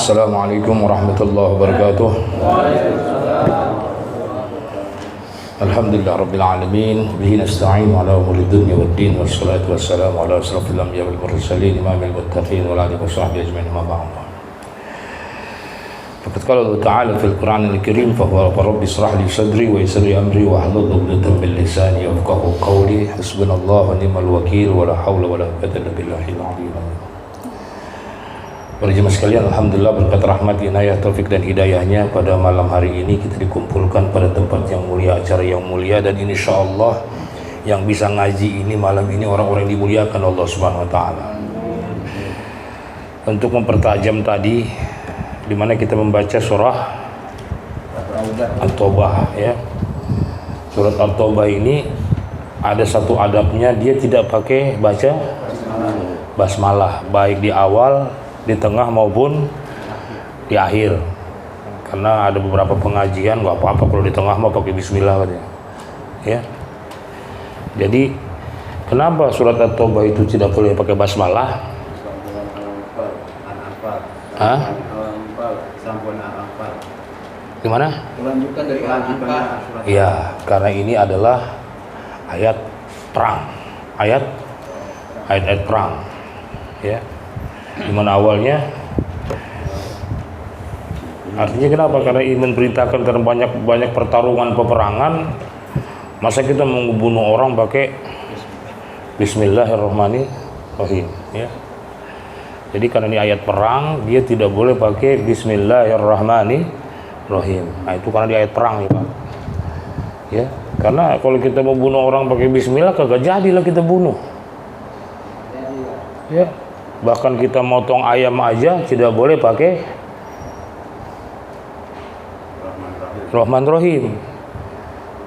Assalamualaikum warahmatullahi wabarakatuh. Alhamdulillah rabbil alamin, bihi nasta'in ala umuri dunya waddin, wassalatu wassalamu ala asrafil anbiya wal mursalin imamil muttaqin wa ala alihi washabbihi ajmain, ma ba'd. Faqad qala Allah Ta'ala fil Qur'anil Karim, fa huwa rabbi ishrah li sadri wa yassir li amri wa hlul 'uqdatam min lisani yafqahu qawli. Hasbunallahu wa ni'mal wakeel wa la haula wa la quwwata illa billahil aliyyil azim. Para jemaah sekalian, alhamdulillah berkat rahmat, inayah, taufik dan hidayahnya pada malam hari ini kita dikumpulkan pada tempat yang mulia, acara yang mulia, dan insyaallah yang bisa ngaji ini malam ini orang-orang yang dimuliakan Allah Subhanahu wa taala. Untuk mempertajam tadi di mana kita membaca surah At-Taubah ya. Surat At-Taubah ini ada satu adabnya, dia tidak pakai baca basmalah baik di awal, di tengah maupun di akhir, karena ada beberapa pengajian nggak apa-apa kalau di tengah mau pakai bismillah katanya ya. Jadi kenapa surat At-Taubah itu tidak boleh pakai basmalah? Gimana? Melanjutkan dari Al-Anfal. Ya, karena ini adalah ayat perang, ayat perang ya. Dimana awalnya artinya kenapa? Karena ini memberitakan karena banyak pertarungan peperangan, masa kita membunuh orang pakai Bismillahirrahmanirrahim ya. Jadi karena ini ayat perang, dia tidak boleh pakai Bismillahirrahmanirrahim. Nah itu karena di ayat perang ya Pak ya. Karena kalau kita mau bunuh orang pakai Bismillah, kagak jadilah kita bunuh ya. Bahkan kita motong ayam aja tidak boleh pakai Rahman Rahim.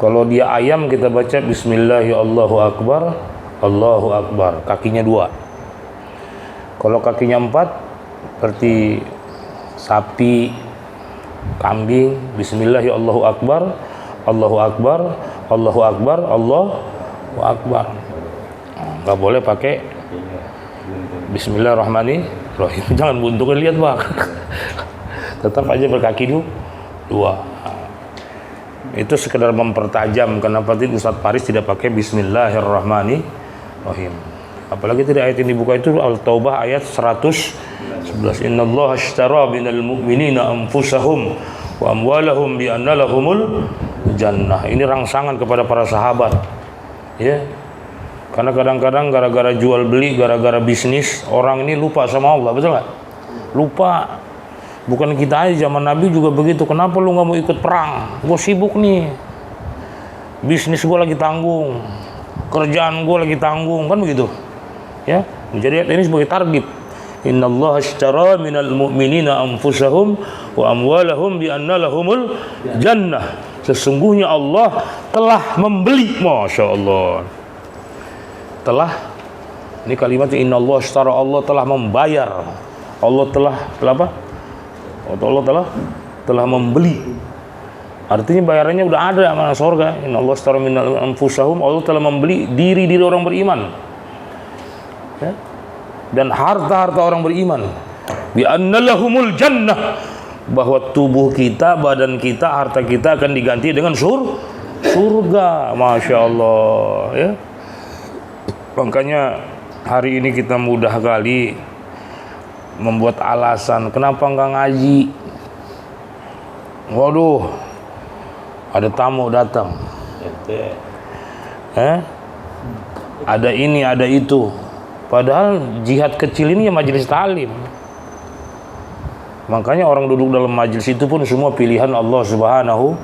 Kalau dia ayam kita baca Bismillahirrahmanirrahim, Allahu Akbar, kakinya 2. Kalau kakinya 4 seperti sapi, kambing, Bismillahirrahmanirrahim, Allahu Akbar, Allahu Akbar, Allahu Akbar. Nggak boleh pakai Bismillahirrahmanirrahim. Jangan buntu kan, lihat Bang. Tetap aja berkaki 2. Itu sekedar mempertajam kenapa tadi Ustaz Faris tidak pakai Bismillahirrahmanirrahim. Apalagi tadi ayat yang dibuka itu Al-Taubah ayat 111. Innallaha ashtara minal mu'minina anfusahum wa amwalahum bi anna lahumul jannah. Ini rangsangan kepada para sahabat. Ya. Karena kadang-kadang gara-gara jual beli, gara-gara bisnis, orang ini lupa sama Allah, betul nggak? Lupa. Bukan kita aja, zaman Nabi juga begitu. Kenapa lu nggak mau ikut perang? Gue sibuk nih, bisnis gue lagi tanggung, kerjaan gue lagi tanggung, kan begitu? Ya, menjadi ini sebagai target. Innallaha ashtara minal mu'minina anfusahum wa amwalahum bi anna lahumul jannah. Sesungguhnya Allah telah membeli, masya Allah. Ini kalimat innallaha ashtara, Allah telah membayar, Allah telah apa? Allah telah membeli. Artinya bayarannya udah ada mana surga. Innallaha ashtara minal anfusahum, Allah telah membeli diri orang beriman ya? Dan harta orang beriman. Bi anna lahumul jannah, bahwa tubuh kita, badan kita, harta kita akan diganti dengan surga. Masya Allah ya. Makanya hari ini kita mudah kali membuat alasan kenapa enggak ngaji. Waduh, ada tamu datang. Ada ini, ada itu. Padahal jihad kecil ini ya majelis talim. Makanya orang duduk dalam majelis itu pun semua pilihan Allah Subhanahu.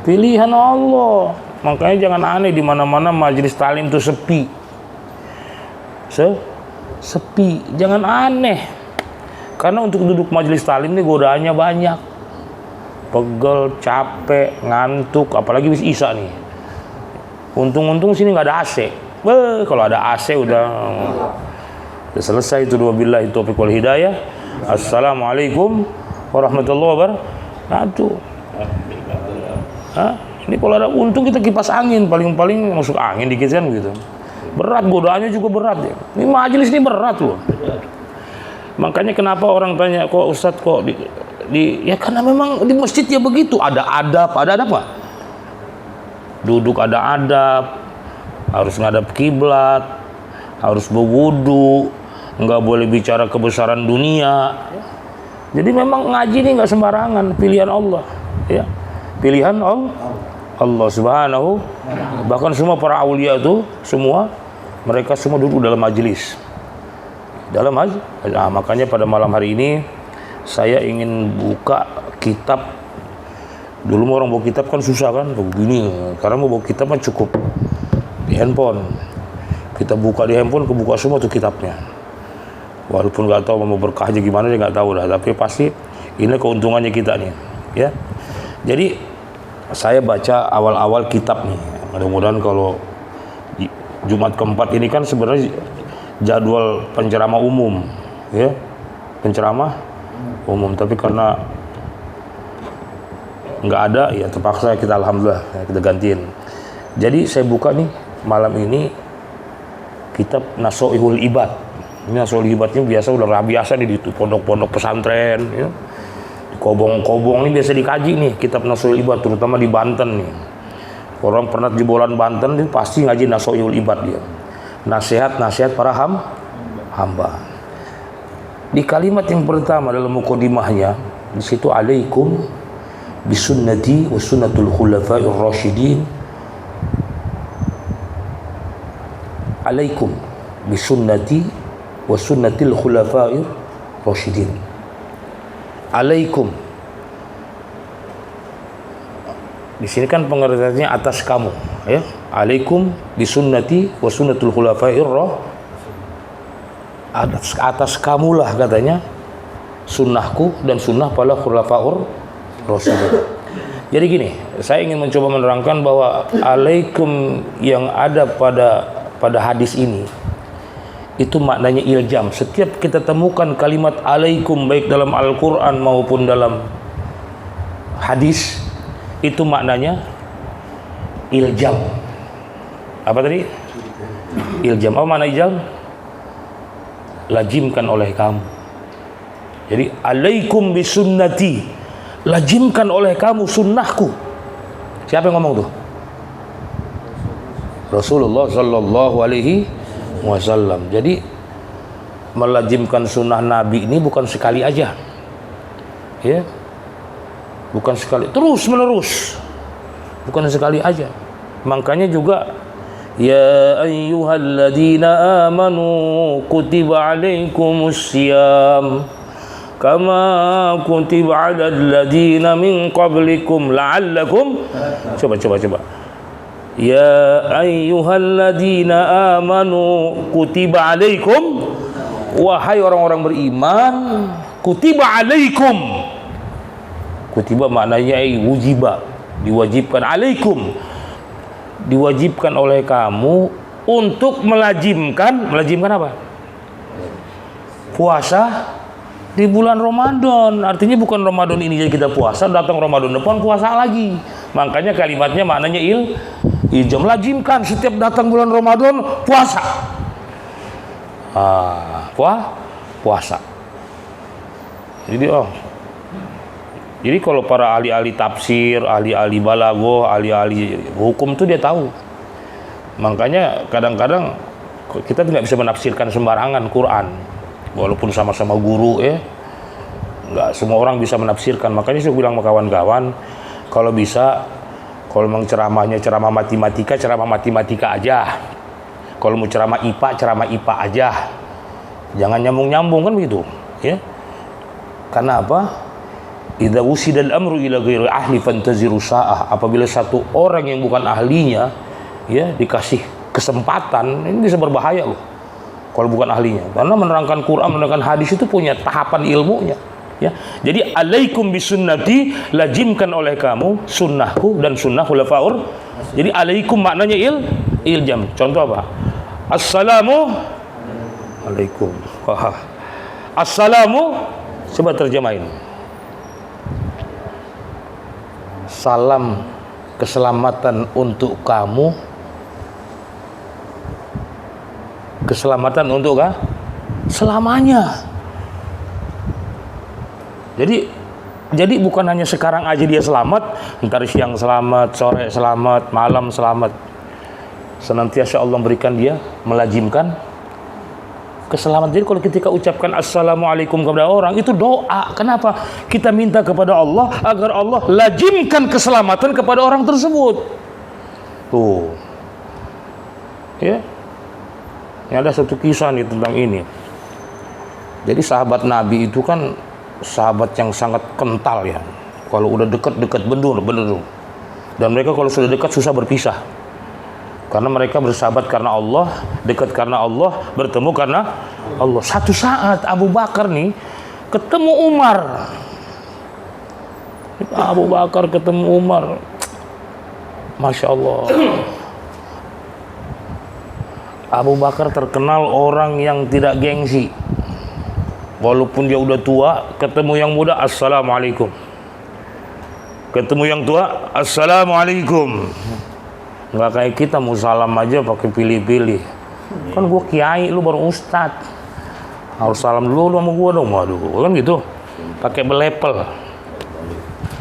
Pilihan Allah. Makanya jangan aneh di mana-mana majelis talim itu sepi. Sepi, jangan aneh. Karena untuk duduk majelis talim ini godaannya banyak. Pegel, capek, ngantuk, apalagi bis isya nih. Untung-untung sini nggak ada AC. Kalau ada AC udah selesai itu. Wabillahi taufiq wal hidayah. Assalamualaikum warahmatullahi wabarakatuh. Ini kalau ada untung kita kipas angin, paling-paling masuk angin dikit kan gitu. Berat, godaannya juga berat ya. Ini majelis ini berat loh. Makanya kenapa orang tanya, kok Ustadz kok ya karena memang di masjid ya begitu, ada adab nggak? Duduk ada adab, harus ngadap kiblat, harus berwudu, nggak boleh bicara kebesaran dunia. Jadi memang ngaji ini nggak sembarangan, pilihan Allah, ya, pilihan Allah Subhanahu. Bahkan semua para aulia itu mereka semua duduk dalam majelis. Nah, makanya pada malam hari ini saya ingin buka kitab. Dulu orang bawa kitab kan susah kan, begini. Sekarang mau bawa kitab kan cukup di handphone. Kita buka di handphone, kebuka semua tuh kitabnya. Walaupun nggak tahu mau berkahnya gimana, dia nggak tahu dah. Tapi pasti ini keuntungannya kita nih, ya. Jadi saya baca awal-awal kitab nih. Mudah-mudahan kalau Jumat keempat ini kan sebenarnya jadwal penceramah umum, ya, penceramah umum. Tapi karena nggak ada, ya terpaksa kita alhamdulillah ya, kita gantiin. Jadi saya buka nih malam ini kitab Nasoihul Ibad. Ini Nasoihul Ibad ini udah biasa nih di pondok-pondok pesantren, ya. Di kobong-kobong ini biasa dikaji nih kitab Nasoihul Ibad, terutama di Banten nih. Orang pernah jebolan Banten ini pasti ngaji Nasoihul Ibad dia. Nasihat para hamba. Di kalimat yang pertama dalam mukadimahnya, di situ alaikum bisunnati wa sunnatul khulafa'ir rasyidin. Alaikum bisunnati wa sunnatil khulafa'ir rasyidin. Alaikum. Di sini kan pengertiannya atas kamu, ya. Alaikum bisunnati wa sunnatul khulafa'ir atas kamulah katanya sunnahku dan sunnah para khulafaur rasyidin. Jadi gini, saya ingin mencoba menerangkan bahwa alaikum yang ada pada hadis ini itu maknanya iljam. Setiap kita temukan kalimat alaikum baik dalam Al-Qur'an maupun dalam hadis, itu maknanya iljam. Apa tadi? Iljam. Apa makna iljam? Lazimkan oleh kamu. Jadi alaikum bisunnati, lazimkan oleh kamu sunnahku. Siapa yang ngomong tuh? Rasulullah sallallahu alaihi wasallam. Jadi melazimkan sunnah Nabi ini bukan sekali aja, ya, bukan sekali, terus menerus, bukan sekali aja. Makanya juga ya ayyuhalladzina amanu kutiba alaikumus syiyam kama kutiba alal ladzina min qablikum la'allakum. Coba. Ya ayyuhalladzina amanu kutiba alaikum, wahai orang-orang beriman, kutiba alaikum. Kutiba maknanya wujiba, diwajibkan, alaikum diwajibkan oleh kamu untuk melazimkan apa? Puasa di bulan Ramadan. Artinya bukan Ramadan ini jadi kita puasa, datang Ramadan depan puasa lagi. Makanya kalimatnya maknanya iljam, lazimkan setiap datang bulan Ramadan puasa. Puasa. Jadi kalau para ahli-ahli tafsir, ahli-ahli balaghah, ahli-ahli hukum itu dia tahu. Makanya kadang-kadang kita tidak bisa menafsirkan sembarangan Quran. Walaupun sama-sama guru, ya. Nggak semua orang bisa menafsirkan. Makanya saya bilang sama kawan-kawan, kalau bisa, kalau memang ceramahnya ceramah matematika aja. Kalau mau ceramah IPA aja. Jangan nyambung-nyambung kan begitu, ya. Karena apa? Idza wusidal amru ila ghairi ahli fantaziru sa'ah. Apabila satu orang yang bukan ahlinya, ya, dikasih kesempatan, ini bisa berbahaya loh kalau bukan ahlinya. Karena menerangkan Quran, menerangkan hadis itu punya tahapan ilmunya, ya. Jadi alaikum bisunnati, lazimkan oleh kamu sunnahku dan sunnah khulafaur. Jadi alaikum maknanya iljam. Contoh apa? Assalamu alaikum. Assalamu, coba terjemahin. Salam keselamatan untuk kamu. Keselamatan untuk selamanya. Jadi bukan hanya sekarang aja dia selamat, ntar siang selamat, sore selamat, malam selamat. Senantiasa Allah berikan dia melazimkan keselamatan. Jadi kalau ketika ucapkan assalamualaikum kepada orang itu doa. Kenapa? Kita minta kepada Allah agar Allah lazimkan keselamatan kepada orang tersebut. Tuh. Ya. Ini ada satu kisah nih tentang ini. Jadi sahabat Nabi itu kan sahabat yang sangat kental ya. Kalau udah dekat bener. Dan mereka kalau sudah dekat susah berpisah. Karena mereka bersahabat karena Allah, dekat karena Allah, bertemu karena Allah. Satu saat Abu Bakar nih ketemu Umar. Abu Bakar ketemu Umar. Masya Allah. Abu Bakar terkenal orang yang tidak gengsi. Walaupun dia udah tua, ketemu yang muda, assalamualaikum. Ketemu yang tua, assalamualaikum. Nggak kayak kita mau salam aja pakai pilih-pilih. Kan gua kiai, lu baru ustad. Harus salam dulu lu sama gua dong. Waduh, kan gitu. Pakai belepel.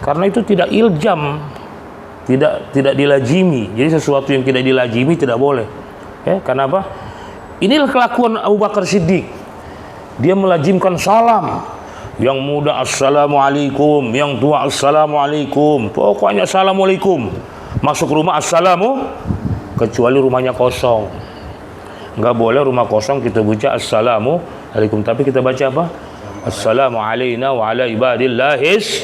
Karena itu tidak iljam. Tidak dilazimi. Jadi sesuatu yang tidak dilazimi tidak boleh. Ya, karena apa? Inilah kelakuan Abu Bakar Siddiq. Dia melazimkan salam. Yang muda assalamualaikum, yang tua assalamualaikum. Pokoknya assalamualaikum. Masuk rumah assalamu, kecuali rumahnya kosong. Nggak boleh rumah kosong kita baca assalamualaikum, tapi kita baca apa? Assalamu alaina wa ala ibadillahis.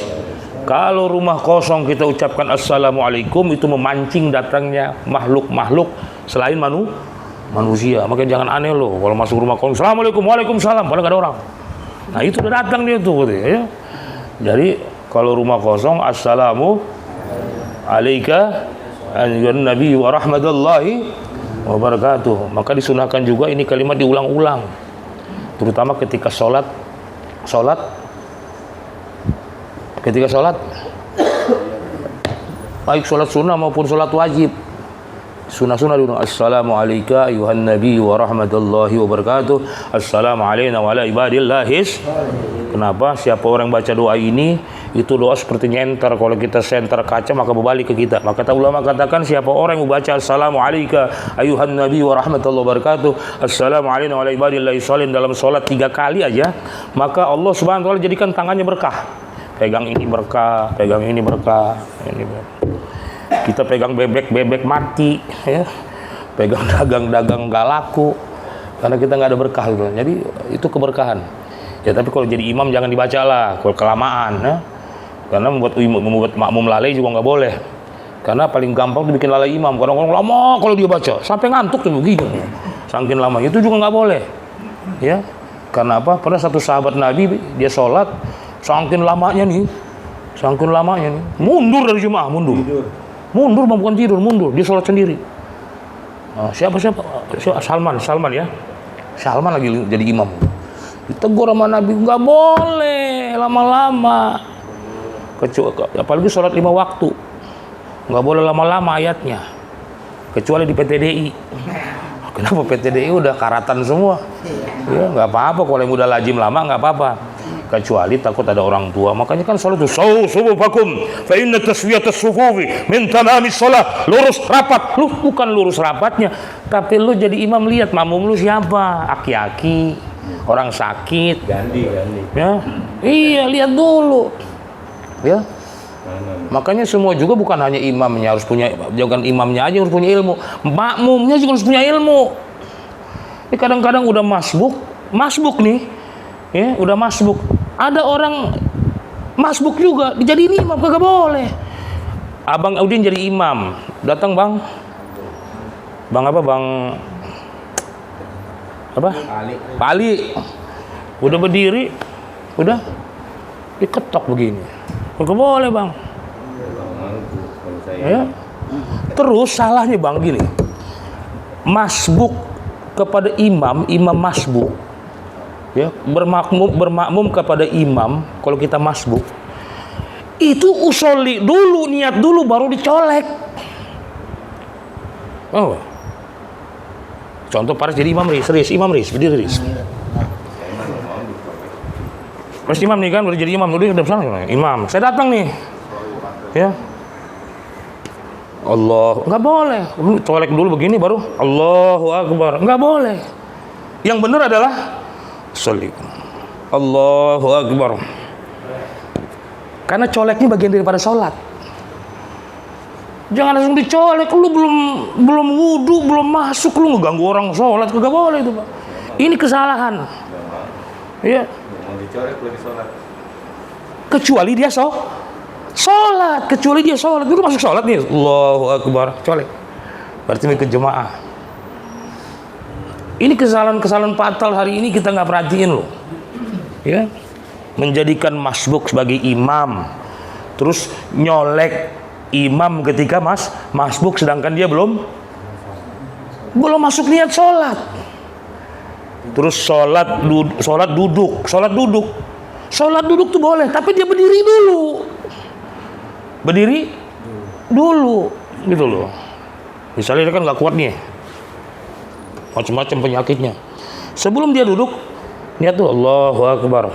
Kalau rumah kosong kita ucapkan assalamualaikum, itu memancing datangnya makhluk-makhluk selain manusia. Makanya jangan aneh loh kalau masuk rumah kosong assalamualaikum, waalaikumsalam, padahal nggak ada orang. Nah itu udah datang dia tuh ya. Jadi kalau rumah kosong assalamu alaika ayyuhan nabi wa rahmatullahi wa barakatuh. Maka disunahkan juga ini kalimat diulang-ulang. Terutama ketika sholat. Ketika sholat. Baik sholat sunnah maupun sholat wajib. Sunnah-sunnah dulu. Assalamu alayka ayyuhan nabi wa rahmatullahi wa barakatuh. Assalamu alayna wa ala ibadillahis. Kenapa? Siapa orang baca doa ini, itu doa seperti nyenter. Kalau kita senter kaca maka berbalik ke kita. Maka kata ulama katakan siapa orang yang membaca Assalamu alayka ayyuhan nabi wa rahmatullahi wa barakatuh, Assalamu alayna wa ala ibadillahis sholihin dalam sholat 3 kali aja, maka Allah subhanahu wa ta'ala jadikan tangannya berkah. Pegang ini berkah, pegang ini berkah, ini berkah. Kita pegang bebek mati ya. Pegang dagang gak laku karena kita nggak ada berkah gitu. Jadi itu keberkahan ya. Tapi kalau jadi imam jangan dibaca lah kalau kelamaan ya. Karena membuat makmum lalai juga nggak boleh. Karena paling gampang tuh bikin lalai imam. Kadang-kadang lama kalau dia baca sampai ngantuk tuh begini. Saking lama itu juga nggak boleh ya. Karena apa? Pernah satu sahabat Nabi dia sholat saking lamanya nih mundur dari jemaah, mundur bukan tidur, mundur dia sholat sendiri. Siapa Salman ya. Salman lagi jadi imam. Ditegur sama Nabi, nggak boleh lama-lama. Apalagi sholat 5 waktu, nggak boleh lama-lama ayatnya. Kecuali di PTDI. Kenapa PTDI udah karatan semua? Ya nggak apa-apa kalau yang udah lazim lama nggak apa-apa. Kecuali takut ada orang tua. Makanya kan sholat itu subuhakum fa inna taswiyatas sufufi min tamamis shalah. Lurus rapat. Lu bukan lurus rapatnya, tapi lu jadi imam lihat makmum lu siapa? Aki-aki, orang sakit. Ganti. Ya. Iya, lihat dulu. Ya. Makanya semua juga bukan hanya imamnya harus punya, jangan imamnya aja harus punya ilmu. Makmumnya juga harus punya ilmu. Ini kadang-kadang udah masbuk nih. Ya, udah masbuk. Ada orang masbuk juga dijadiin imam, kagak boleh. Abang Udin jadi imam, datang bang apa bang apa? Pak Ali. Udah berdiri, udah diketok begini. Kagak boleh bang. Ya. Terus salahnya bang gini, masbuk kepada imam masbuk. Ya, bermakmum kepada imam. Kalau kita masbuk itu usolli dulu, niat dulu baru dicolek. Oh, contoh Paris jadi imam Riz, berdiri Riz. Pas imam nih kan, udah jadi imam, udah sana, imam. Saya datang nih, ya. Allah, nggak boleh. Colek dulu begini baru Allahu Akbar, nggak boleh. Yang benar adalah sholli. Allahu Akbar. Karena coleknya bagian daripada sholat. Jangan langsung dicolek, lu belum wudu, belum masuk, lu ngeganggu orang sholat, kagak boleh itu, Pak. Ini kesalahan. Ya. Kecuali dia sholat, kecuali dia sholat, dulu masuk sholat nih, Allahu Akbar, colek. Berarti ini jemaah. Ini kesalahan fatal hari ini kita nggak perhatiin loh. Ya, menjadikan masbuk sebagai imam, terus nyolek imam ketika masbuk sedangkan dia belum masuk niat sholat. Terus sholat duduk tuh boleh, tapi dia berdiri dulu, gitu loh. Misalnya dia kan nggak kuat nih, macam-macam penyakitnya. Sebelum dia duduk, niat tuh Allahu Akbar.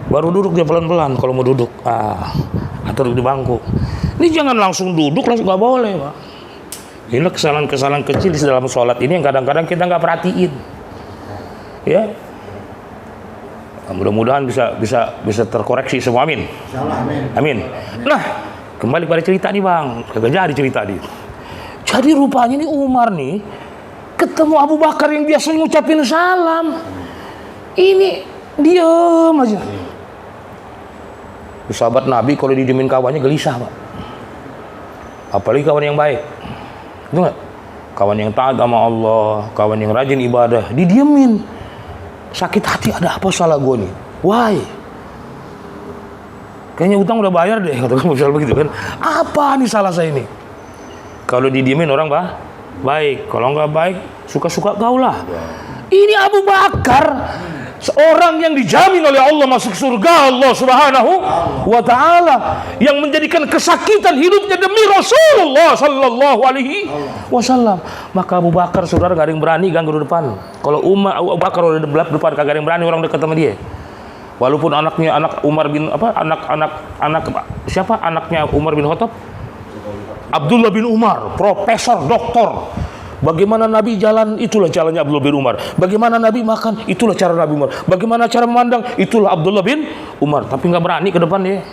Baru duduk dia pelan-pelan kalau mau duduk. Atau duduk di bangku. Ini jangan langsung duduk, langsung nggak boleh, Pak. Ini kesalahan-kesalahan kecil di dalam sholat ini yang kadang-kadang kita nggak perhatiin. Ya, mudah-mudahan bisa terkoreksi semua, amin. Amin. Nah, kembali pada cerita nih Bang, kagak jadi cerita nih. Jadi rupanya nih Umar nih ketemu Abu Bakar yang biasa ngucapin salam, ini diam aja. Sahabat Nabi kalau didiemin kawannya gelisah, Pak. Apalagi kawan yang baik, itu nggak? Kawan yang taat sama Allah, kawan yang rajin ibadah, didiemin. Sakit hati, ada apa salah gue nih? Why? Kayaknya utang udah bayar deh, kata kan misal begitu kan. Apa nih salah saya ini? Kalau didiemin orang baik, kalau nggak baik suka-suka kau lah. Ini Abu Bakar, seorang yang dijamin oleh Allah masuk surga Allah Subhanahu wa Ta'ala, yang menjadikan kesakitan hidupnya demi Rasulullah Sallallahu Alaihi Wasallam. Maka Abu Bakar, saudara, gak ada yang berani ganggu di depan. Kalau Abu Bakar udah di depan, kagak ada yang berani orang dekat sama dia. Walaupun anak Umar bin anaknya Umar bin Khattab, Abdullah bin Umar, profesor, doktor. Bagaimana Nabi jalan, itulah jalannya Abdullah bin Umar. Bagaimana Nabi makan, itulah cara Nabi Umar. Bagaimana cara memandang, itulah Abdullah bin Umar. Tapi nggak berani ke depan dia,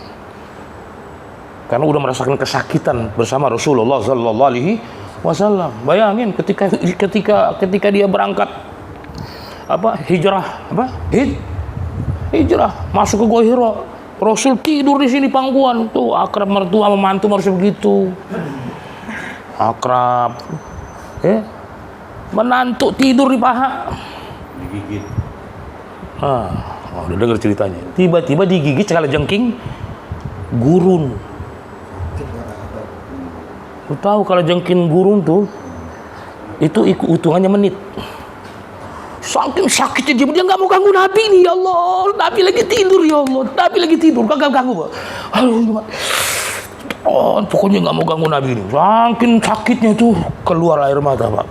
karena udah merasakan kesakitan bersama Rasulullah Sallallahu Alaihi Wasallam. Bayangin ketika dia berangkat hijrah masuk ke Gua Hira, Rasul tidur di sini pangkuan tuh, akrab mertua sama mantu harus begitu, akrab. Menantu tidur di paha, digigit. Udah dengar ceritanya. Tiba-tiba digigit kalajengking gurun. Lu tahu kalajengking gurun tuh, itu hitungannya menit. Saking sakitnya dia nggak mau ganggu Nabi nih, ya Allah. Nabi lagi tidur, ya Allah. Nabi lagi tidur, kagak ganggu, Pak. Pokoknya nggak mau ganggu Nabi ini. Saking sakitnya itu keluar air mata, Pak.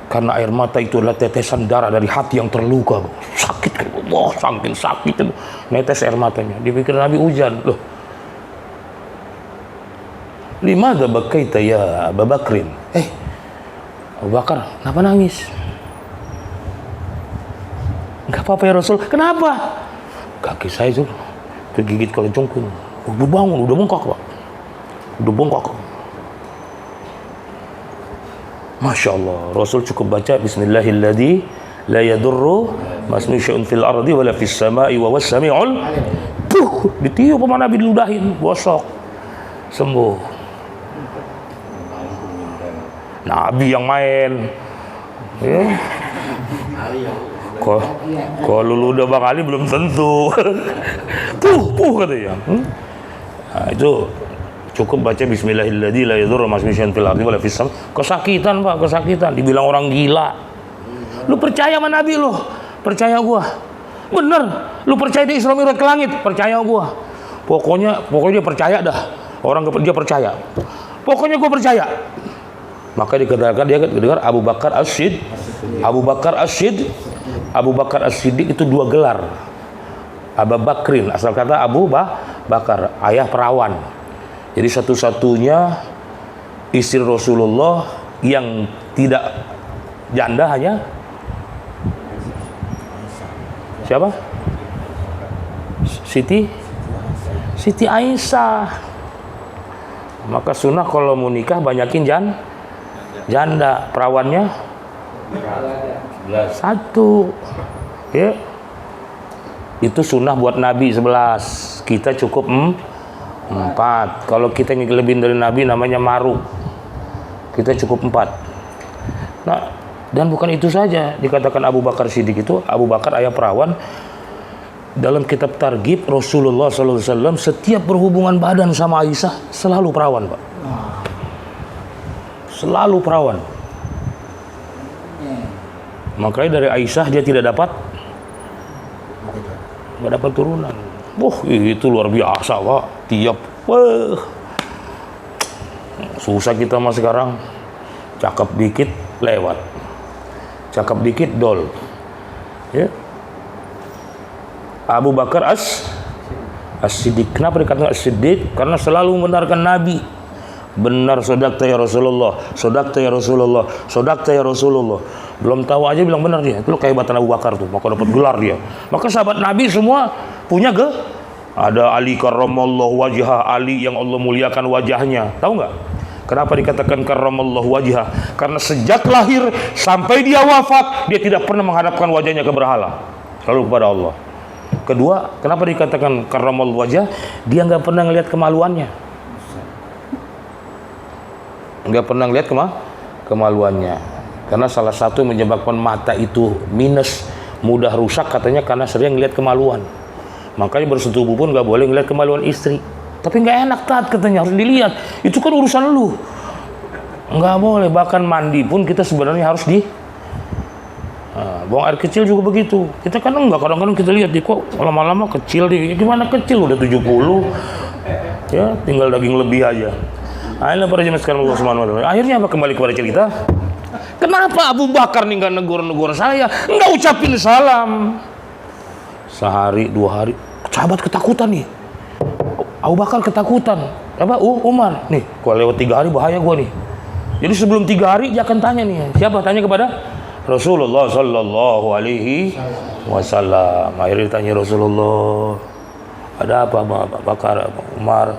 Karena air mata itu adalah tetesan darah dari hati yang terluka, Pak. Sakit, Allah, saking sakit itu netes air matanya. Dipikir Nabi hujan, loh. Limadza bakaita ya Abu Bakrin? Abu Bakar, kenapa nangis? Enggak apa-apa ya Rasul. Kenapa? Kaki saya itu kegigit kalajengking. Udah bangun, udah bengkak, Pak. Udah bengkak. Masya Allah, Rasul cukup baca Bismillahilladzi la yadurru masmi syai'un fil ardi wala fis sama'i wa was sami'ul. Ditiup sama Nabi, diludahin, bosok, sembuh. Nabi yang main, kalau lu udah Bang Ali belum tentu. Katanya. Nah, itu cukup baca Bismillahilladzi la yadurru masmi syai'un fil ardi wala fis sam'. Kesakitan, Pak, kesakitan. Dibilang orang gila. Lu percaya sama Nabi lu? Percaya gua. Bener. Lu percaya di Isra Mi'raj ke langit? Percaya gua. Pokoknya dia percaya dah. Orang dia percaya. Pokoknya gua percaya. Maka dikatakan dia dengar Abu Bakar As-Siddiq Abu Bakar As-Siddiq itu 2 gelar. Abu Bakrin, asal kata Abu Bakar, ayah perawan. Jadi satu-satunya istri Rasulullah yang tidak janda hanya siapa? Siti Aisyah. Maka sunnah kalau mau nikah banyakin janda, perawannya 1. Ya. Itu sunnah buat Nabi 11. Kita cukup 4. Kalau kita lebih dari Nabi namanya maru. Kita cukup 4. Nah, dan bukan itu saja. Dikatakan Abu Bakar Siddiq itu, Abu Bakar ayah perawan. Dalam kitab Targhib Rasulullah SAW setiap berhubungan badan sama Aisyah selalu perawan, Pak. Selalu perawan. Makanya dari Aisyah dia tidak dapat turunan. Itu luar biasa, Pak. Susah kita mas sekarang. Cakep dikit lewat, cakep dikit dol. Ya. Abu Bakar As-Siddiq. Kenapa dikatakan As-Siddiq? Karena selalu membenarkan Nabi. Benar, sodakta ya Rasulullah, sodakta ya Rasulullah, sodakta ya Rasulullah. Belum tahu aja bilang benar dia. Itu kehebatan Abu Bakar tuh, maka dapat gelar dia. Maka sahabat Nabi semua punya ada Ali karramallahu wajhah, Ali yang Allah muliakan wajahnya. Tahu nggak? Kenapa dikatakan karramallahu wajhah? Karena sejak lahir sampai dia wafat, dia tidak pernah menghadapkan wajahnya ke berhala, selalu kepada Allah. Kedua, kenapa dikatakan karramallahu wajhah? Dia nggak pernah ngelihat kemaluannya. Nggak pernah ngelihat kemaluannya. Karena salah satu yang menyebabkan mata itu minus, mudah rusak katanya karena sering ngelihat kemaluan. Makanya bersetubuh pun nggak boleh ngelihat kemaluan istri. Tapi nggak enak katanya, harus dilihat. Itu kan urusan lu. Nggak boleh, bahkan mandi pun kita sebenarnya harus buang air kecil juga begitu. Kita kan enggak, kadang-kadang kita lihat kok lama-lama kecil dia. Gimana kecil, udah 70. Ya, tinggal daging lebih aja. Akhirnya para jemaah sekalian Allah Subhanahu wa taala. Akhirnya apa, kembali kepada cerita. Kenapa Abu Bakar nih nggak negur saya? Nggak ucapin salam. Sehari, 2 hari, sahabat ketakutan nih. Abu Bakar ketakutan. Apa? Umar. Nih, kalau lewat 3 hari bahaya gua nih. Jadi sebelum 3 hari dia akan tanya nih. Siapa? Tanya kepada Rasulullah Sallallahu Alaihi Wasallam. Akhirnya ditanya Rasulullah, ada apa Abu Bakar, Umar?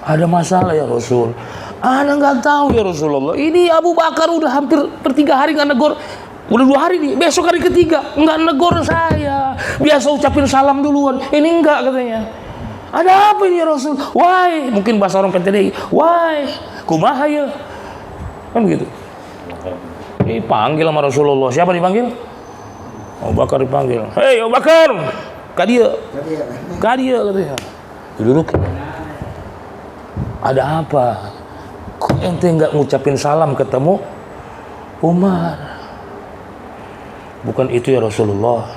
Ada masalah ya Rasul. Ana nggak tahu ya Rasulullah. Ini Abu Bakar udah hampir 3 hari nggak negor. Udah 2 hari nih. Besok hari ketiga nggak negor saya. Biasa ucapin salam duluan. Ini enggak katanya. Ada apa ini ya Rasul? Why? Mungkin bahasa orang KTDI. Why? Kumaha ya? Kan begitu. Dipanggil sama Rasulullah. Siapa dipanggil? Abu Bakar dipanggil. Hei Abu Bakar, kadia katanya. Duduk. Ada apa? Kok ente nggak ngucapin salam ketemu Umar? Bukan itu ya Rasulullah.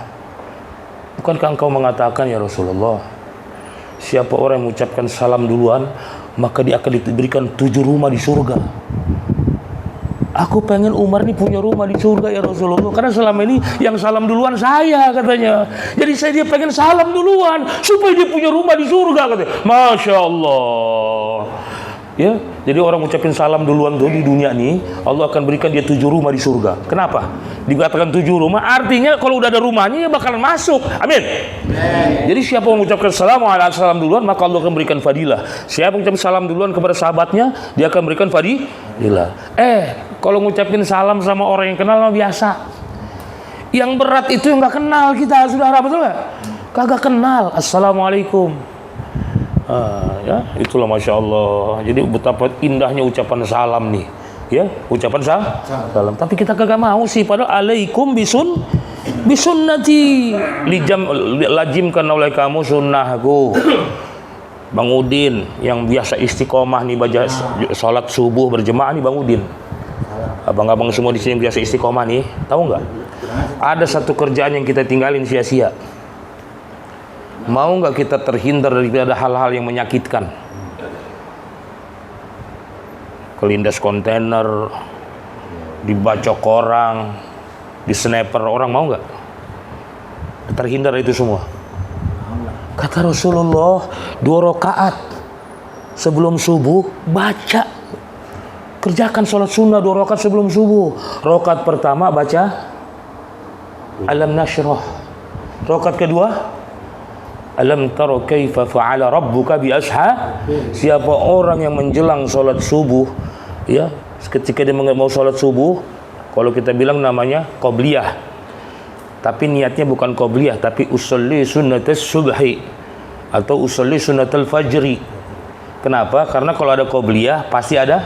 Bukankah engkau mengatakan ya Rasulullah, siapa orang yang mengucapkan salam duluan, maka dia akan diberikan 7 rumah di surga. Aku pengen Umar ini punya rumah di surga ya Rasulullah. Karena selama ini yang salam duluan saya katanya. Jadi dia pengen salam duluan supaya dia punya rumah di surga katanya. Masya Allah. Ya, jadi orang ucapin salam duluan tuh di dunia nih, Allah akan berikan dia 7 rumah di surga. Kenapa? Dikatakan 7 rumah, artinya kalau udah ada rumahnya ya bakalan masuk. Amin. Jadi siapa yang mengucapkan salam duluan, maka Allah akan berikan fadilah. Siapa yang mengucapkan salam duluan kepada sahabatnya, dia akan berikan fadilah. Kalau ngucapin salam sama orang yang kenal mah biasa. Yang berat itu yang nggak kenal kita, saudara, betul nggak? Kagak kenal. Assalamualaikum. Ya, itulah Masya Allah. Jadi betapa indahnya ucapan salam nih, ya, ucapan salam. Tapi kita kagak mau sih. Padahal alaikum bisunnati, lajimkan oleh kamu sunnahku. Bang Udin yang biasa istiqomah nih baca sholat subuh berjemaah nih, Bang Udin. Abang-abang semua di sini yang biasa istiqomah nih, tahu nggak? Ada satu kerjaan yang kita tinggalin sia-sia. Mau nggak kita terhindar daripada hal-hal yang menyakitkan? Kelindas kontainer, dibacok orang, di sniper orang, mau nggak? terhindar dari itu semua. Kata Rasulullah, 2 rakaat sebelum subuh baca. Kerjakan sholat sunnah 2 rakaat sebelum subuh. Rakaat pertama baca Alam Nashrah. Rakaat kedua Alam tara kaifa fa'ala rabbuka bi ashab. Siapa orang yang menjelang sholat subuh, ya, ketika dia mau sholat subuh, kalau kita bilang namanya qobliyah, tapi niatnya bukan qobliyah, tapi usolli sunnatas subhi atau usolli sunnatal fajri. Kenapa? Karena kalau ada qobliyah pasti ada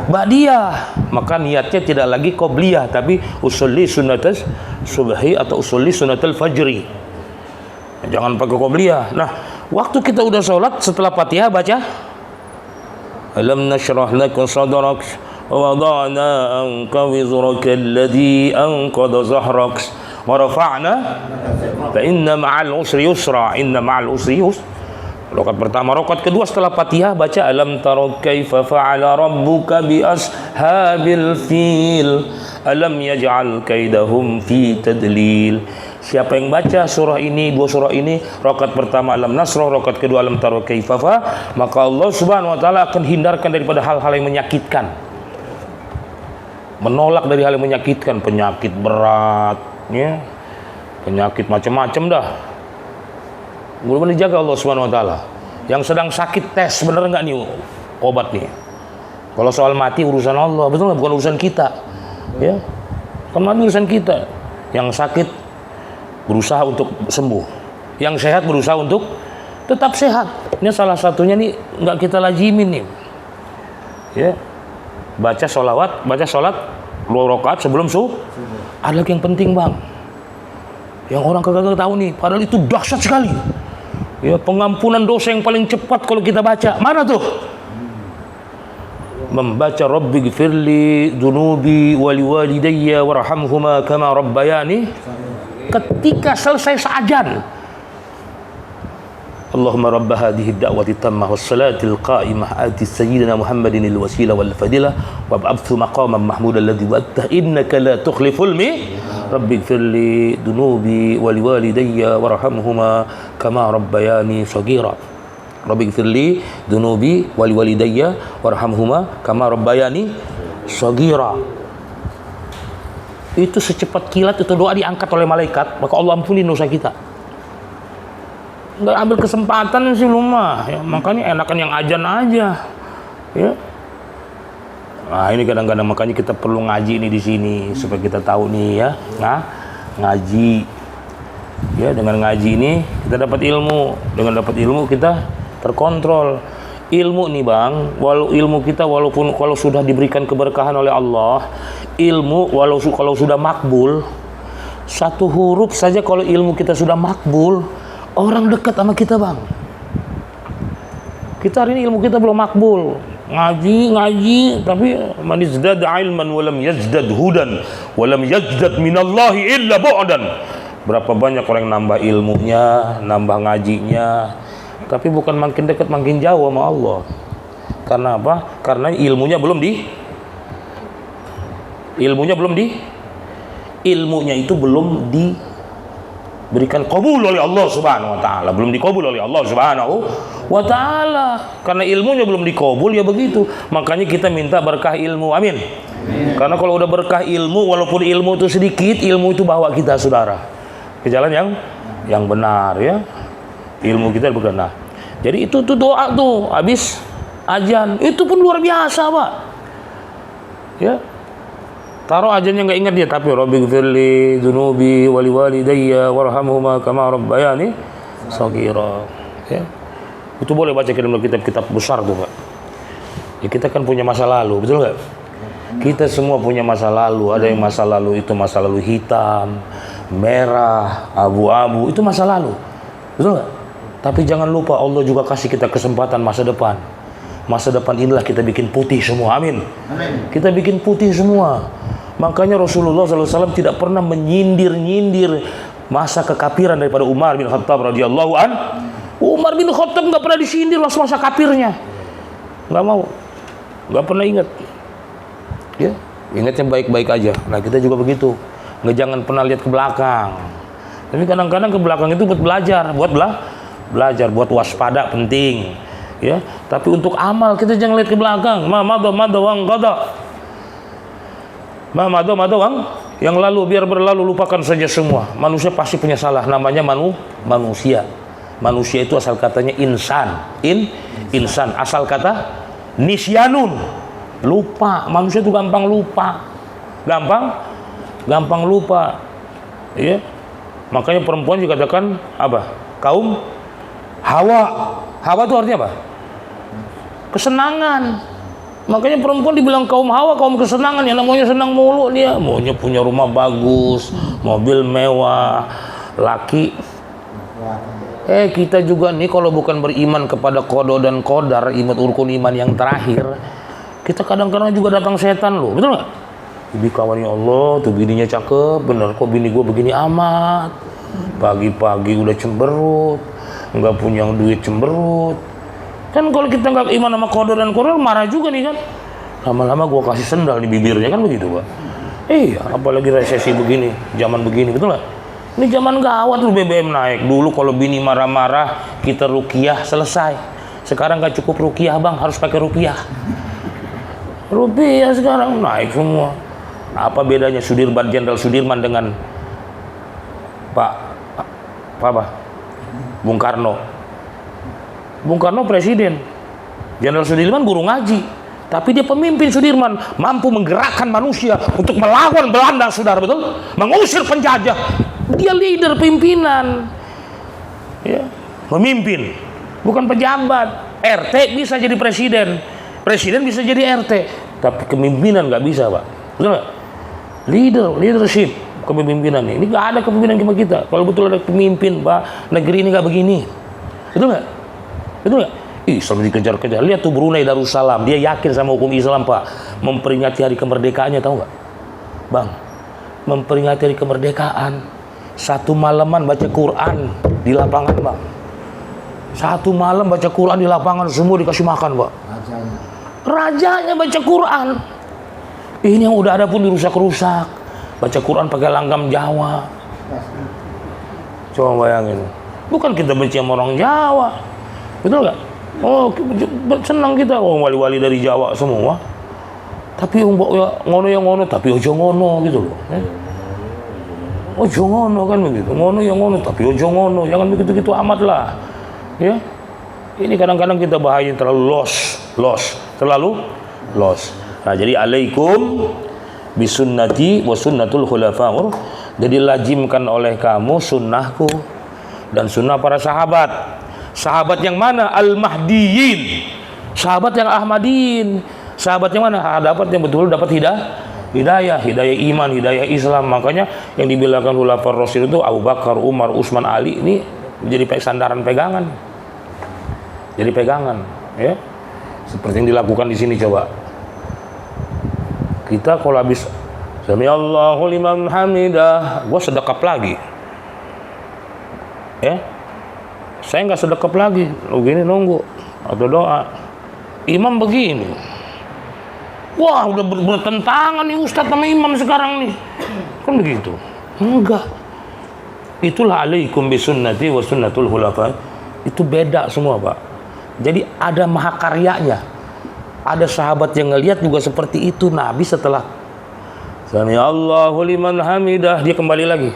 ba'diyah. Maka niatnya tidak lagi qobliyah, tapi usolli sunnatas subhi atau usolli sunnatal fajri. Jangan pakai qobliyah. Nah, waktu kita udah sholat, setelah Fatihah baca Alam nashrah laka sadrak wa wada'na anka wizraka alladhi anqadha zahrak wa rafa'na fa inna ma'al usri yusra, inna ma'al usri yusra. Rakaat pertama. Rakaat kedua setelah Fatihah baca Alam tara kaifa fa'ala rabbuka bi ashabil fil alam yaj'al kaidahum fi tadlil. Siapa yang baca surah ini, 2 surah ini, rakaat pertama Alam Nasrah, rakaat kedua Alam tara kaifa fa, maka Allah Subhanahu wa taala akan hindarkan daripada hal-hal yang menyakitkan. Menolak dari hal yang menyakitkan, penyakit berat, ya. Penyakit macam-macam dah. Mudah-mudahan dijaga Allah Subhanahu wa taala. Yang sedang sakit tes bener enggak nih obat nih. Kalau soal mati urusan Allah, betul enggak? Bukan urusan kita. Ya. Kan mati urusan kita. Yang sakit berusaha untuk sembuh. Yang sehat berusaha untuk tetap sehat. Ini salah satunya nih enggak kita lazimin nih. Ya. Baca sholat 2 rakaat sebelum subuh. Ada lagi yang penting, Bang. Yang orang kagak tahu nih, padahal itu dahsyat sekali. Ya, pengampunan dosa yang paling cepat kalau kita baca. Mana tuh? Membaca Rabbighfirli dzunubi wa liwalidayya warhamhuma kama rabbayani. Ketika selesai azan, Allahumma rabb hadhihi ad-da'wati tammah was-salatil qa'imah ati sayyidina Muhammadin al-wasilah wal fadilah wa ba'athu maqaman mahmudan alladhi wa'adta innaka la tukhliful Rabbighfirli dzunubi wa liwalidayya warhamhuma kama rabbayani shaghira. Rabbighfirli dzunubi wa liwalidayya warhamhuma kama rabbayani shaghira. Itu secepat kilat itu doa diangkat oleh malaikat, maka Allah ampuni dosa kita. Nggak ambil kesempatan sih lu mah, ya, makanya enakan yang ajan aja, ya. Nah ini kadang-kadang makanya kita perlu ngaji nih di sini supaya kita tahu nih ya, ngaji, ya, dengan ngaji ini kita dapat ilmu, dengan dapat ilmu kita terkontrol. Ilmu nih Bang, ilmu kita walaupun kalau sudah diberikan keberkahan oleh Allah, ilmu kalau sudah makbul, 1 huruf saja kalau ilmu kita sudah makbul, orang dekat sama kita Bang. Kita hari ini ilmu kita belum makbul, ngaji, tapi man izdada ilman walam yazdad hudan walam yazdad minallahi illa bu'dan. Berapa banyak orang yang nambah ilmunya, nambah ngajinya, tapi bukan makin dekat makin jauh sama Allah. Karena apa? Karena ilmunya itu belum diberikan qabul oleh Allah Subhanahu wa taala, belum dikabul oleh Allah Subhanahu wa taala. Karena ilmunya belum dikabul ya begitu. Makanya kita minta berkah ilmu. Amin. Karena kalau udah berkah ilmu, walaupun ilmu itu sedikit, ilmu itu bawa kita saudara ke jalan yang benar ya. Ilmu kita benar. Jadi itu tuh doa tuh habis azan, itu pun luar biasa, Pak. Ya. Taruh azannya enggak ingat dia, tapi Rabbighfirli dzunubi wa liwalidayya warhamhuma kama rabbayani shaghira. Ya. Itu boleh baca dalam kitab-kitab besar tuh, Pak. Ya kita kan punya masa lalu, betul enggak? Kita semua punya masa lalu. Ada yang masa lalu itu masa lalu hitam, merah, abu-abu, itu masa lalu. Betul nggak? Tapi jangan lupa Allah juga kasih kita kesempatan masa depan. Masa depan inilah kita bikin putih semua. Amin. Amin. Kita bikin putih semua. Makanya Rasulullah SAW tidak pernah menyindir-nyindir masa kekafiran daripada Umar bin Khattab radhiyallahu an. Umar bin Khattab nggak pernah disindir masa kafirnya. Nggak mau. Nggak pernah ingat. Ya, ingatnya baik-baik aja. Nah kita juga begitu. Nggak jangan pernah lihat ke belakang. Tapi kadang-kadang ke belakang itu buat belajar, belajar, buat waspada penting, ya. Tapi untuk amal kita jangan lihat ke belakang. Ma madha wang qada. Ma madha wang yang lalu biar berlalu, lupakan saja semua. Manusia pasti punya salah, namanya manusia. Manusia itu asal katanya insan, insan, asal kata nisyanun, lupa. Manusia itu gampang lupa, gampang lupa, ya. Makanya perempuan dikatakan apa? Kaum hawa. Hawa itu artinya apa? Kesenangan. Makanya perempuan dibilang kaum hawa, kaum kesenangan. Yang namanya senang mulu dia, maunya punya rumah bagus, mobil mewah, laki. Kita juga nih kalau bukan beriman kepada qada dan qadar, iman rukun iman yang terakhir, kita kadang-kadang juga datang setan loh, betul nggak? Ibi kawannya Allah, tuh bininya cakep, bener kok bini gue begini amat. Pagi-pagi udah cemberut, nggak punya duit cemberut. Kan kalau kita nggak iman sama qadar dan qadar, marah juga nih kan. Lama-lama gue kasih sendal di bibirnya kan begitu, Pak. Iya, apalagi resesi begini, zaman begini, betul nggak? Ini zaman gawat loh, BBM naik. Dulu kalau bini marah-marah, kita ruqyah selesai. Sekarang nggak cukup ruqyah bang, harus pakai rupiah. Rupiah sekarang naik semua. Apa bedanya Sudirman, Jenderal Sudirman dengan Bung Karno? Bung Karno presiden, Jenderal Sudirman guru ngaji, tapi dia pemimpin. Sudirman mampu menggerakkan manusia untuk melawan Belanda, saudara, betul? Mengusir penjajah. Dia leader, pimpinan, ya, pemimpin, bukan pejabat. RT bisa jadi presiden, presiden bisa jadi RT, tapi kepemimpinan nggak bisa, Pak. Betul nggak? Leadership, kepemimpinan ini nggak ada kepemimpinan kita. Kalau betul ada pemimpin, Pak, negeri ini nggak begini. Betul nggak? Betul nggak? Islam dikejar-kejar. Lihat tuh Brunei Darussalam, dia yakin sama hukum Islam, Pak. Memperingati hari kemerdekaannya, tahu nggak, Bang? Memperingati hari kemerdekaan. Satu malaman baca Quran di lapangan, Bang. Satu malam baca Quran di lapangan, semua dikasih makan, Pak. Rajanya baca Quran. Ini yang udah ada pun dirusak-rusak. Baca Quran pakai langgam Jawa. Coba bayangin. Bukan kita benci sama orang Jawa, betul nggak? Oh, senang kita, wali-wali dari Jawa semua. Tapi ngono yang ngono, tapi ojo ngono gitu loh. Ojo ngono kan begitu, ngono yang ngono, tapi ojo ngono, jangan begitu-gitu amat lah, ya. Ini kadang-kadang kita bahaya, terlalu terlalu los. Nah, jadi alaikum bisunnati wa sunnatul khulafaur. Jadi lazimkan oleh kamu sunnahku dan sunnah para sahabat. Sahabat yang mana? Al-Mahdiyin. Sahabat yang Ahmadiyin. Sahabat yang mana? Dapat yang betul dapat hidayah iman, hidayah Islam. Makanya yang dibilangkan khulafaur rasyidun itu Abu Bakar, Umar, Utsman, Ali, ini menjadi sandaran pegangan. Jadi pegangan, ya. Seperti yang dilakukan di sini, coba. Kita kalau habis Sami Allahu liman hamidah, gua sedekap lagi. Ya. Saya nggak sedekap lagi, begini nunggu atau doa. Imam begini. Wah, udah bertentangan nih Ustadz sama imam sekarang nih. Kan begitu? Enggak. Itulah alaikum bisunnati wa sunnatul khulafa. Itu beda semua, Pak. Jadi ada mahakaryanya. Ada sahabat yang ngelihat juga seperti itu. Nabi setelah Sami Allahu liman hamidah, dia kembali lagi.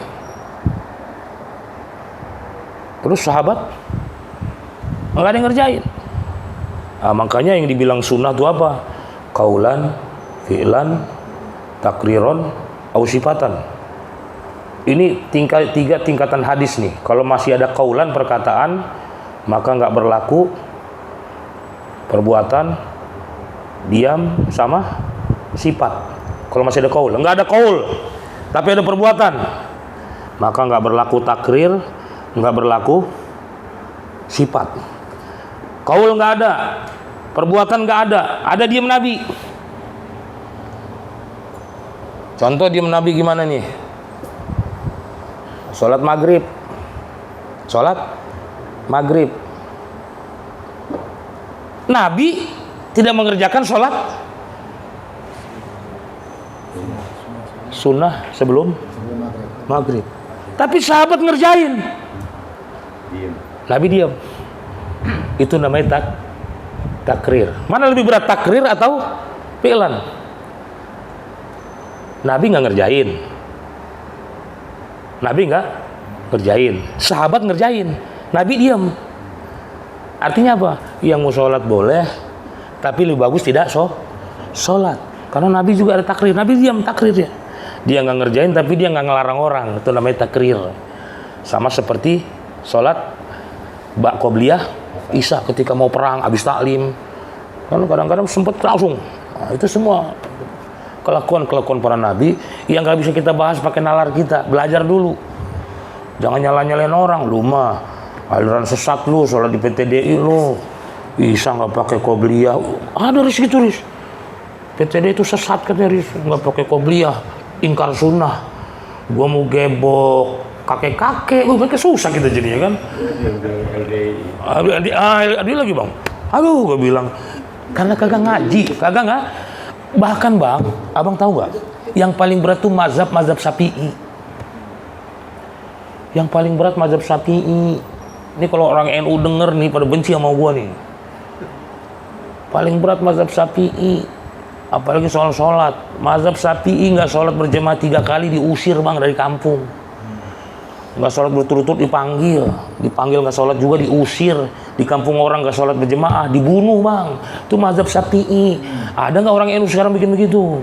Terus sahabat nggak ada yang ngerjain. Nah, makanya yang dibilang sunnah itu apa? Kaulan, fi'lan, takriron, ausifatan. Ini tiga tingkatan hadis nih. Kalau masih ada kaulan, perkataan, maka nggak berlaku perbuatan, diam, sama sifat. Kalau masih ada kaul, nggak ada kaul, tapi ada perbuatan, maka nggak berlaku takrir, nggak berlaku sifat. Kaul nggak ada, perbuatan nggak ada diam Nabi. Contoh diam Nabi gimana nih? Sholat maghrib. Nabi tidak mengerjakan sholat sunnah sebelum maghrib. Tapi sahabat ngerjain. Nabi diam. Itu namanya takrir. Mana lebih berat, takrir atau fi'lan? Nabi nggak ngerjain. Nabi nggak ngerjain. Sahabat ngerjain. Nabi diam. Artinya apa? Yang mau sholat boleh, tapi lebih bagus tidak sholat. Karena Nabi juga ada takrir. Nabi diam takrir ya. Dia nggak ngerjain, tapi dia nggak ngelarang orang. Itu namanya takrir. Sama seperti sholat bak qobliyah isya ketika mau perang habis taklim. Kan kadang-kadang sempat langsung. Nah, itu semua kelakuan para nabi yang nggak bisa kita bahas pakai nalar kita. Belajar dulu. Jangan nyalain orang. Lu mah aliran sesat lu, sholat di PTDI lu. Isya nggak pakai qobliyah. Ada ris gitu ris. PTDI itu sesat katanya ris. Nggak pakai qobliyah. Ingkar sunnah. Gua mau gebok kakek-kakek, mereka susah kita jadinya kan. Dia lagi bang. Aduh, gue bilang karena kagak ngaji, kagak nggak. Bahkan bang, abang tahu nggak? Yang paling berat tuh mazhab Syafi'i. Yang paling berat mazhab Syafi'i. Ini kalau orang NU denger nih pada benci sama gue nih. Paling berat mazhab Syafi'i. Apalagi soal sholat. Mazhab Syafi'i nggak sholat berjamaah 3 kali diusir bang dari kampung. Nggak sholat berturut-turut dipanggil nggak sholat juga diusir, di kampung orang nggak sholat berjemaah dibunuh bang. Itu mazhab Syafi'i. Ada nggak orang NU sekarang bikin begitu?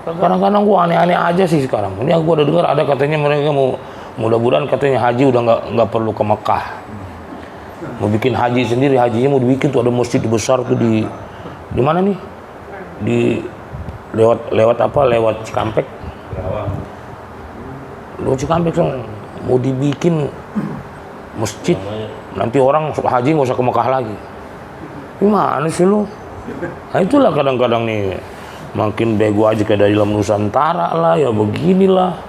Kadang-kadang gua aneh-aneh aja sih sekarang. Ini gua udah dengar ada katanya mereka mau mudah-mudahan katanya haji udah nggak perlu ke Mekah, mau bikin haji sendiri. Hajinya mau dibikin tuh ada masjid besar tuh di mana nih, di lewat Cikampek. Lewat Cikampek mau dibikin masjid, nanti orang haji nggak usah ke Mekah lagi. Gimana sih lu? Nah itulah kadang-kadang nih makin bego aja kayak dari dalam Nusantara lah, ya beginilah.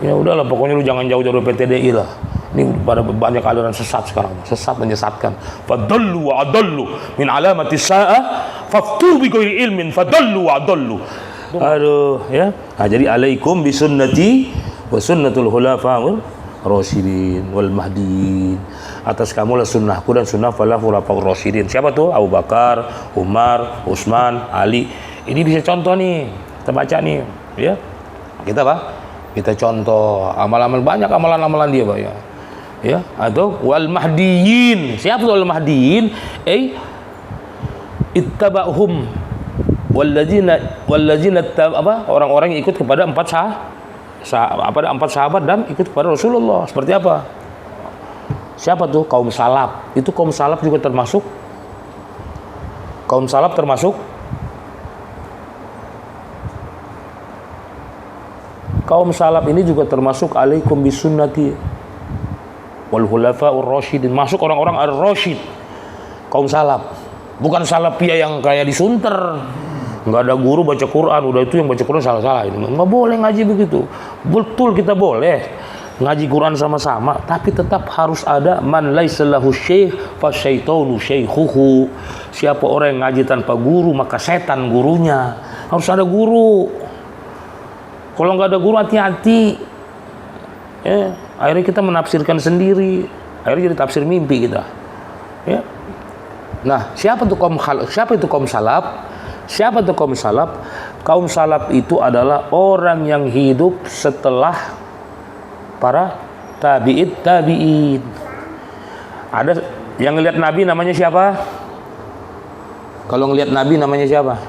Ya udahlah, pokoknya lu jangan jauh-jauh dari PTDI lah. Ini pada banyak aliran sesat sekarang, sesat menyesatkan. Fadallu wa adallu min alamati sa'ah faftu bi ghairi ilmin fadallu wa adallu. Aduh ya. Nah, jadi alaikum bisunnati wa sunnatul khulafa'ul Rasyidin wal Mahdiin. Atas kamu lah sunnahku dan sunnah khulafaur Rasyidin. Siapa tuh? Abu Bakar, Umar, Utsman, Ali. Ini bisa contoh nih. Kita baca nih, ya. Kita apa? Kita contoh amal-amal, banyak amalan-amalan dia, Pak ya. Ya, atau wal Mahdiin. Siapa tuh wal Mahdiin? Ittaba'hum walladzina orang-orang yang ikut kepada empat sahabat dan ikut kepada Rasulullah. Seperti apa? Siapa tuh? Kaum salaf. Itu kaum salaf juga termasuk. Kaum salaf termasuk. Kaum salaf ini juga termasuk alaikum bisunnati wal khulafaur rasyidin. Masuk orang-orang ar-rasyid. Kaum salaf. Bukan salafiyah yang kayak disunter. Nggak ada guru baca Quran, udah itu yang baca Quran salah-salah. Nggak boleh ngaji begitu. Betul kita boleh ngaji Quran sama-sama, tapi tetap harus ada man laisa lahu syekh fa syaitanu syaikhuhu. Siapa orang yang ngaji tanpa guru, maka setan gurunya. Harus ada guru. Kalau nggak ada guru, hati-hati. Akhirnya kita menafsirkan sendiri. Akhirnya jadi tafsir mimpi kita. Ya. Nah, siapa itu kaum salaf? Siapa itu kaum salaf? Kaum salaf itu adalah orang yang hidup setelah para tabi'in. Ada yang ngelihat Nabi namanya siapa? Kalau ngelihat Nabi namanya siapa?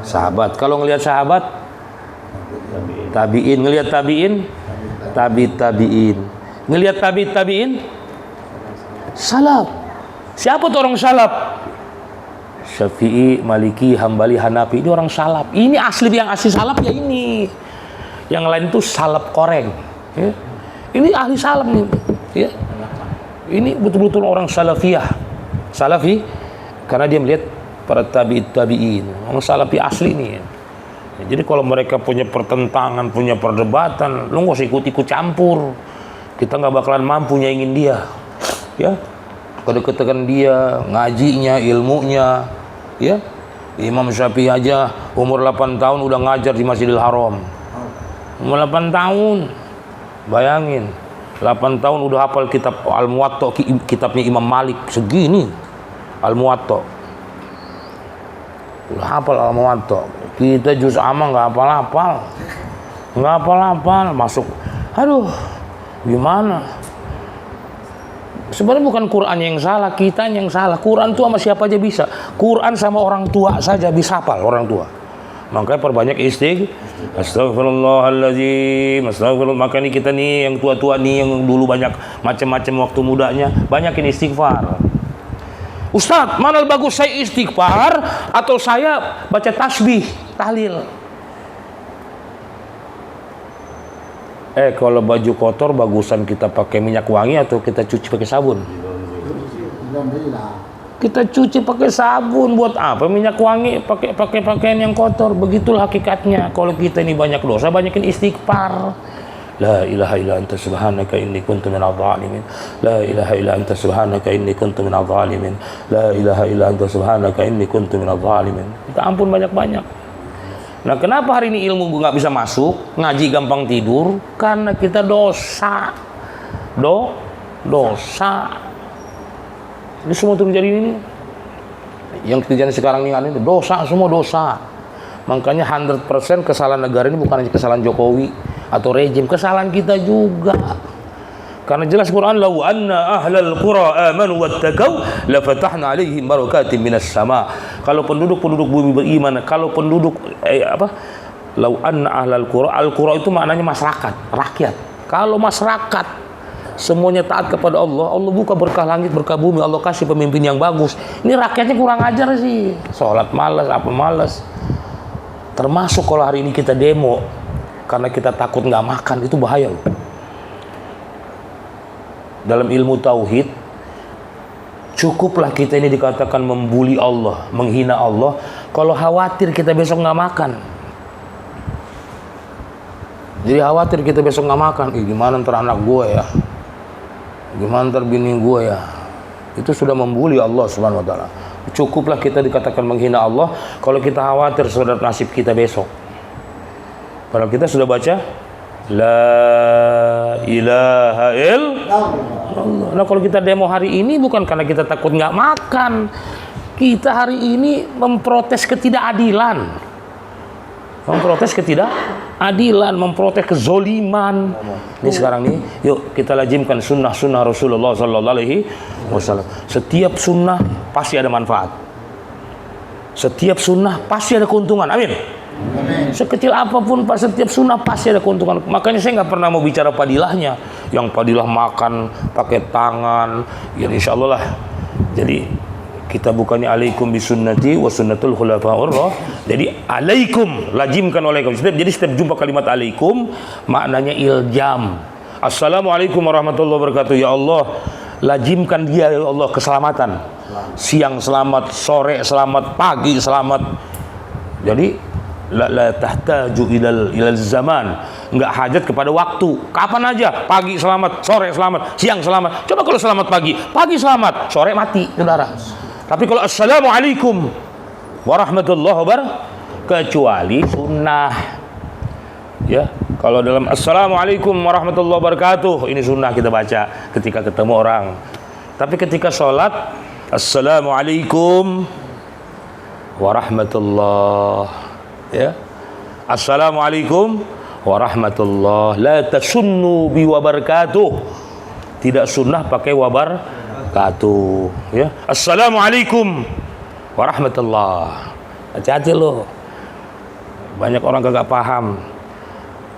Sahabat. Kalau ngelihat sahabat? Tabi'in. Ngelihat tabi'in? Tabi'in. Ngelihat tabi'in? Salaf. Siapa tuh orang salaf? Syafi'i, Maliki, Hambali, Hanafi. Ini orang salaf. Ini yang asli salaf ya ini. Yang lain itu salaf koreng. Ya. Ini ahli salaf nih. Ya. Ini betul-betul orang salafiyah. Salafi karena dia melihat para tabi'in. Orang salafi asli nih. Ya, jadi kalau mereka punya pertentangan, punya perdebatan, lu nggak usah ikut-ikut campur. Kita nggak bakalan mampu nyaingin dia. Ya. Kedekatan dia, ngajinya, ilmunya, ya. Imam Syafi'i aja umur 8 tahun udah ngajar di Masjidil Haram. Umur 8 tahun. Bayangin. 8 tahun udah hafal kitab Al-Muwatta, kitabnya Imam Malik segini. Al-Muwatta. Udah hafal Al-Muwatta. Kita juz amma nggak hafal, masuk. Aduh, gimana? Sebenarnya bukan Quran yang salah, kita yang salah. Quran itu sama siapa aja bisa. Quran sama orang tua saja bisa hafal, orang tua. Makanya perbanyak Astagfirullahaladzim, astagfirullah. Makanya kita nih yang tua-tua nih, yang dulu banyak macam-macam waktu mudanya, banyakin istighfar. Ustadz, mana bagus saya istighfar atau saya baca tasbih, tahlil? Kalau baju kotor bagusan kita pakai minyak wangi atau kita cuci pakai sabun? Kita cuci pakai sabun. Buat apa minyak wangi pakai pakaian yang kotor? Begitulah hakikatnya. Kalau kita ini banyak dosa, banyakin istighfar. La ilaha illa anta subhanaka inni kuntu minadh dhalimin. La ilaha illa anta subhanaka inni kuntu minadh dhalimin. La ilaha illa anta subhanaka inni kuntu minadh dhalimin. Kita ampun banyak-banyak. Nah, kenapa hari ini ilmu nggak bisa masuk, ngaji gampang tidur? Karena kita dosa. Dosa. Ini semua terjadi ini. Yang terjadi sekarang ini dosa, semua dosa. Makanya 100% kesalahan negara ini bukan hanya kesalahan Jokowi atau rejim, kesalahan kita juga. Karena jelas Quran, "Lau anna ahlal qura amanu wattaqau la fatahna 'alaihim barakatin minas sama." Kalau penduduk-penduduk bumi beriman, kalau penduduk Lau anna ahlal qura, al-qura itu maknanya masyarakat, rakyat. Kalau masyarakat semuanya taat kepada Allah, Allah buka berkah langit, berkah bumi, Allah kasih pemimpin yang bagus. Ini rakyatnya kurang ajar sih. Sholat malas, apa malas. Termasuk kalau hari ini kita demo karena kita takut nggak makan, itu bahaya loh. Dalam ilmu tauhid, cukuplah kita ini dikatakan membuli Allah, menghina Allah, kalau khawatir kita besok nggak makan. Jadi khawatir kita besok nggak makan, gimana ntar anak gue ya, gimana ntar bini gue ya. Itu sudah membuli Allah Subhanahu wa ta'ala. Cukuplah kita dikatakan menghina Allah kalau kita khawatir saudara nasib kita besok. Padahal kita sudah baca La ilaha illallah. Nah, kalau kita demo hari ini bukan karena kita takut nggak makan. Kita hari ini memprotes ketidakadilan. Memprotes ketidakadilan, memprotes kezoliman. Ini sekarang nih, yuk kita lazimkan sunnah-sunnah Rasulullah sallallahu alaihi wasallam. Setiap sunnah pasti ada manfaat. Setiap sunnah pasti ada keuntungan. Amin. Sekecil apapun Pak, setiap sunnah pasti ada keuntungan. Makanya saya nggak pernah mau bicara padilahnya. Yang padilah makan pakai tangan, ya insya Allah lah. Jadi kita bukannya alaikum bisunnati wa sunnatul khulafaur rasyidin. Jadi alaikum, lazimkan alaikum. Jadi setiap jumpa kalimat alaikum maknanya iljam. Assalamualaikum warahmatullahi wabarakatuh. Ya Allah, lazimkan dia ya Allah keselamatan. Siang selamat, sore selamat, pagi selamat. Jadi la tahtaju ilal zaman, enggak hajat kepada waktu. Kapan aja, pagi selamat, sore selamat, siang selamat. Coba kalau selamat pagi selamat, sore mati, saudara. Tapi kalau assalamualaikum warahmatullahi wabarakatuh, kecuali sunnah. Ya, kalau dalam assalamualaikum warahmatullahi wabarakatuh, ini sunnah kita baca ketika ketemu orang. Tapi ketika sholat, assalamualaikum warahmatullahi, ya, assalamualaikum warahmatullahi, la tasunnu bi wabarakatuh, tidak sunnah pakai wabarakatuh, ya. Assalamualaikum warahmatullahi, hati-hati loh, banyak orang kagak paham.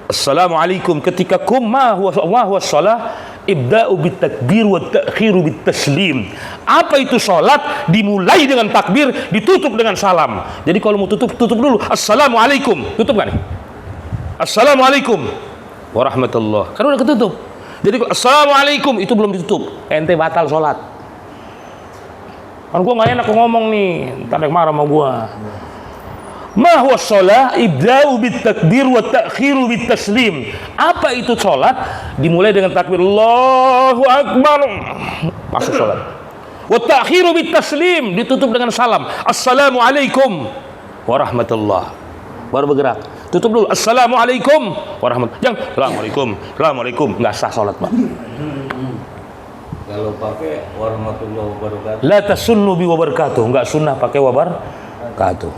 Assalamualaikum ketika ma huwa shalah, ibda'u bit takbir wa ta'khiru bit taslim. Apa itu salat? Dimulai dengan takbir, ditutup dengan salam. Jadi kalau mau tutup dulu. Assalamualaikum. Tutup kan? Assalamualaikum warahmatullah. Kan udah ketutup. Jadi assalamualaikum itu belum ditutup, ente batal salat. Kan gua enggak enak ngomong nih, entar ada marah sama gua. Ma huwa shalah, ibda'u bit takbir wa ta'khiru bit taslim. Apa itu salat? Dimulai dengan takbir Allahu akbar, masuk salat. Wa ta'khiru bit taslim, ditutup dengan salam. Assalamualaikum warahmatullahi baru bergerak. Tutup dulu. Assalamualaikum warahmatullahi. Jangan. Assalamualaikum. Nggak sah sholat, Pak. Kalau pakai warahmatullahi wabarakatuh. La tasunnu bi wabarakatuh. Nggak sunnah pakai wabarakatuh.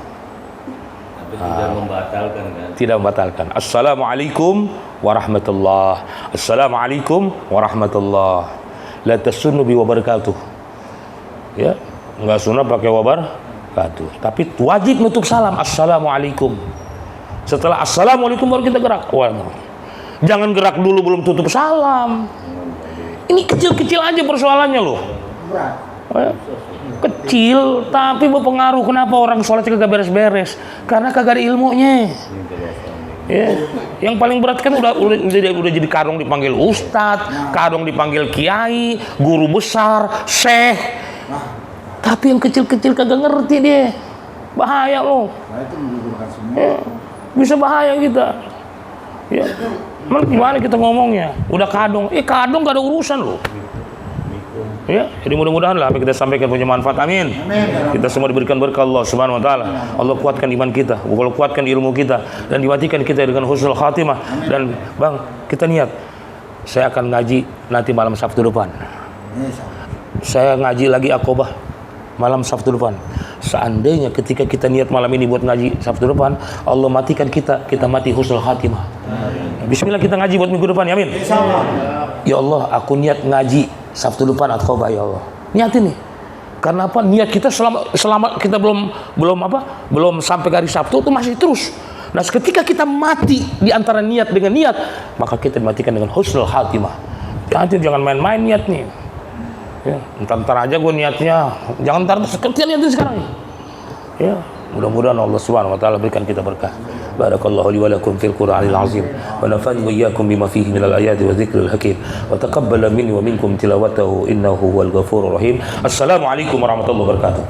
Tapi tidak membatalkan kan? Tidak membatalkan. Assalamualaikum warahmatullahi. Assalamualaikum warahmatullahi. La tasunnu bi wabarakatuh. Ya, nggak sunnah pakai wabarakatuh. Tapi wajib nutup salam. Assalamualaikum. Setelah assalamualaikum baru kita gerak. Jangan gerak dulu belum tutup salam. Ini kecil-kecil aja persoalannya loh. Kecil tapi berpengaruh. Kenapa orang sholatnya kagak beres-beres? Karena kagak ada ilmunya. Ya. Yang paling berat kan udah jadi kadang dipanggil ustadz, kadang dipanggil kiai, guru besar, syekh. Tapi yang kecil-kecil kagak ngerti dia. Bahaya loh. Ya. Bisa bahaya kita. Ya. Gimana kita ngomongnya? Udah kadang gak ada urusan loh. Ya, jadi mudah-mudahan lah apa yang kita sampaikan punya manfaat. Amin. Kita semua diberikan berkah Allah Subhanahu wa taala. Allah kuatkan iman kita, Allah kuatkan ilmu kita dan dimatikan kita dengan husnul khatimah. Dan Bang, kita niat saya akan ngaji nanti malam Sabtu depan. Saya ngaji lagi Aqobah malam Sabtu depan. Seandainya ketika kita niat malam ini buat ngaji Sabtu depan, Allah matikan kita mati husnul khatimah. Bismillah kita ngaji buat minggu depan ya, amin. Ya Allah, aku niat ngaji Sabtu depan Aqobah ya Allah. Niatin nih. Karena apa? Niat kita selama kita belum sampai hari Sabtu itu masih terus. Nah, ketika kita mati di antara niat dengan niat, maka kita dimatikan dengan husnul khatimah. Jangan main-main niat nih. Ya, ntar aja gue niatnya. Jangan ntar, kita lihatin sekarang. Ya, mudah-mudahan Allah Subhanahu wa taala berikan kita berkah. Barakallahu li wa lakum fil Qur'anil azim wa nafa'ani wa iyyakum bima fihi minal ayati wa dzikril hakim wa taqabbala minni wa minkum tilawatahu innahu huwal ghafurur rahim. Assalamualaikum warahmatullahi wabarakatuh.